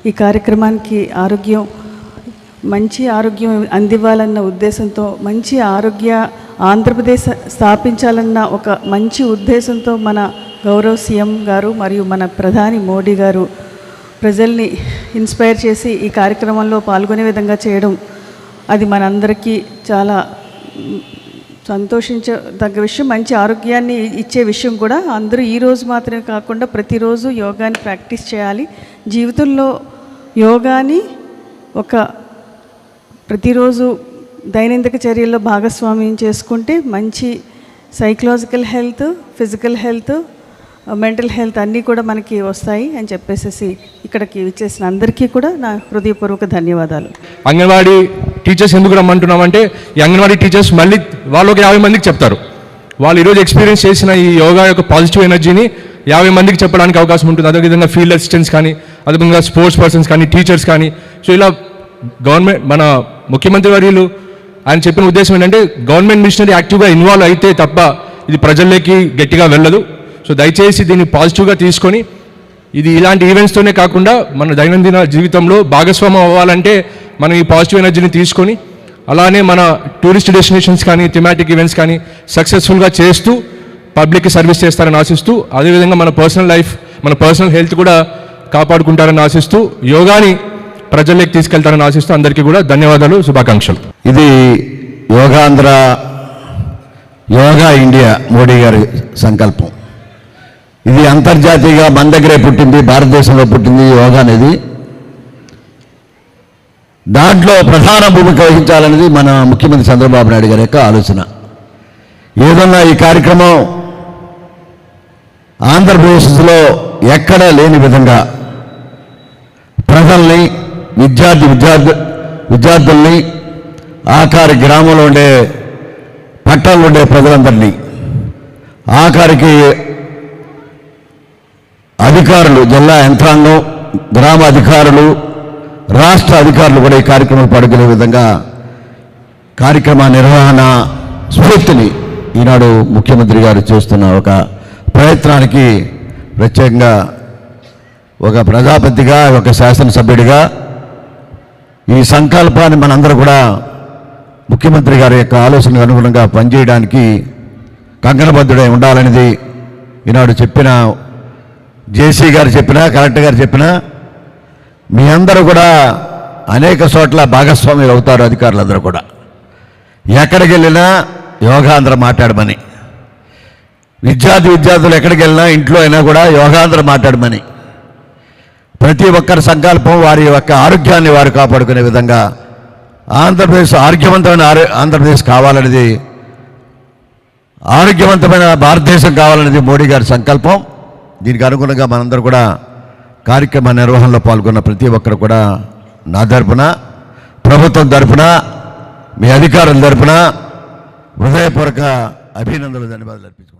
ఈ కార్యక్రమానికి మంచి ఆరోగ్యం అందివ్వాలన్న ఉద్దేశంతో, మంచి ఆరోగ్య ఆంధ్రప్రదేశ్ స్థాపించాలన్న ఒక మంచి ఉద్దేశంతో మన గౌరవ సీఎం గారు మరియు మన ప్రధాని మోడీ గారు ప్రజల్ని ఇన్స్పైర్ చేసి ఈ కార్యక్రమంలో పాల్గొనే విధంగా చేయడం, అది మనందరికీ చాలా సంతోషించదగ్గ విషయం. మంచి ఆరోగ్యాన్ని ఇచ్చే విషయం కూడా. అందరూ ఈరోజు మాత్రమే కాకుండా ప్రతిరోజు యోగాని ప్రాక్టీస్ చేయాలి. జీవితంలో యోగాని ప్రతిరోజు దైనందిక చర్యల్లో భాగస్వామ్యం చేసుకుంటే మంచి psychological health, physical health, mental health అన్నీ కూడా మనకి వస్తాయి అని చెప్పేసి ఇక్కడికి విచ్చేసిన అందరికీ కూడా నా హృదయపూర్వక ధన్యవాదాలు. అంగన్వాడీ టీచర్స్ ఎందుకు రమ్మంటున్నామంటే, ఈ అంగన్వాడీ టీచర్స్ మళ్ళీ వాళ్ళు ఒక 50 మందికి చెప్తారు. వాళ్ళు ఈరోజు ఎక్స్పీరియన్స్ చేసిన ఈ యోగా యొక్క పాజిటివ్ ఎనర్జీని 50 మందికి చెప్పడానికి అవకాశం ఉంటుంది. అదేవిధంగా ఫీల్డ్ అసిస్టెంట్స్ కానీ, అదేవిధంగా స్పోర్ట్స్ పర్సన్స్ కానీ, టీచర్స్ కానీ. సో ఇలా గవర్నమెంట్, మన ముఖ్యమంత్రి వర్యులు ఆయన చెప్పిన ఉద్దేశం ఏంటంటే, గవర్నమెంట్ మిషనరీ యాక్టివ్గా ఇన్వాల్వ్ అయితే తప్ప ఇది ప్రజల్లోకి గట్టిగా వెళ్ళదు. సో దయచేసి దీన్ని పాజిటివ్గా తీసుకొని, ఇది ఇలాంటి ఈవెంట్స్తోనే కాకుండా మన దైనందిన జీవితంలో భాగస్వామ్యం అవ్వాలంటే మనం ఈ పాజిటివ్ ఎనర్జీని తీసుకొని, అలానే మన టూరిస్ట్ డెస్టినేషన్స్ కానీ, థిమాటిక్ ఈవెంట్స్ కానీ సక్సెస్ఫుల్గా చేస్తూ పబ్లిక్కి సర్వీస్ చేస్తారని ఆశిస్తూ, అదేవిధంగా మన పర్సనల్ లైఫ్, మన పర్సనల్ హెల్త్ కూడా కాపాడుకుంటారని ఆశిస్తూ, యోగాని ప్రజల్లోకి తీసుకెళ్తారని ఆశిస్తూ అందరికీ కూడా ధన్యవాదాలు, శుభాకాంక్షలు. ఇది యోగాంధ్ర, యోగా ఇండియా మోడీ గారి సంకల్పం. ఇది అంతర్జాతీయంగా మన దగ్గరే పుట్టింది, భారతదేశంలో పుట్టింది యోగా అనేది. దాంట్లో ప్రధాన భూమిక వహించాలనేది మన ముఖ్యమంత్రి చంద్రబాబు నాయుడు గారి యొక్క ఆలోచన. ఏదన్నా ఈ కార్యక్రమం ఆంధ్రప్రదేశ్లో ఎక్కడా లేని విధంగా ప్రజల్ని, విద్యార్థుల్ని, ఆఖరి గ్రామంలో ఉండే, పట్టణంలో ఉండే ప్రజలందరినీ, ఆఖరికి అధికారులు, జిల్లా యంత్రాంగం, గ్రామ అధికారులు, రాష్ట్ర అధికారులు కూడా ఈ కార్యక్రమాలు పాల్గొనే విధంగా కార్యక్రమ నిర్వహణ స్ఫూర్తిని ఈనాడు ముఖ్యమంత్రి గారు చేస్తున్న ఒక ప్రయత్నానికి ప్రత్యేకంగా ఒక ప్రజాపతిగా, ఒక శాసనసభ్యుడిగా ఈ సంకల్పాన్ని మనందరూ కూడా ముఖ్యమంత్రి గారి యొక్క ఆలోచనకు అనుగుణంగా పనిచేయడానికి కంకణబద్ధుడై ఉండాలనేది ఈనాడు చెప్పిన జేసీ గారు చెప్పినా, కలెక్టర్ గారు చెప్పినా, మీ అందరూ కూడా అనేక చోట్ల భాగస్వామ్యులు అవుతారు. అధికారులందరూ కూడా ఎక్కడికి వెళ్ళినా యోగాంధ్ర మాట్లాడమని, విద్యార్థులు ఎక్కడికి వెళ్ళినా, ఇంట్లో అయినా కూడా యోగాంధ్ర మాట్లాడమని, ప్రతి ఒక్కరి సంకల్పం వారి యొక్క ఆరోగ్యాన్ని వారు కాపాడుకునే విధంగా ఆంధ్రప్రదేశ్ ఆరోగ్యవంతమైన ఆంధ్రప్రదేశ్ కావాలనేది, ఆరోగ్యవంతమైన భారతదేశం కావాలనేది మోడీ గారి సంకల్పం. దీనికి అనుగుణంగా మనందరూ కూడా కార్యక్రమ నిర్వహణలో పాల్గొన్న ప్రతి ఒక్కరు కూడా నా తరపున, ప్రభుత్వం తరపున, మీ అధికారుల తరపున హృదయపూర్వక అభినందనలు, ధన్యవాదాలు అర్పించుకుంటున్నాను.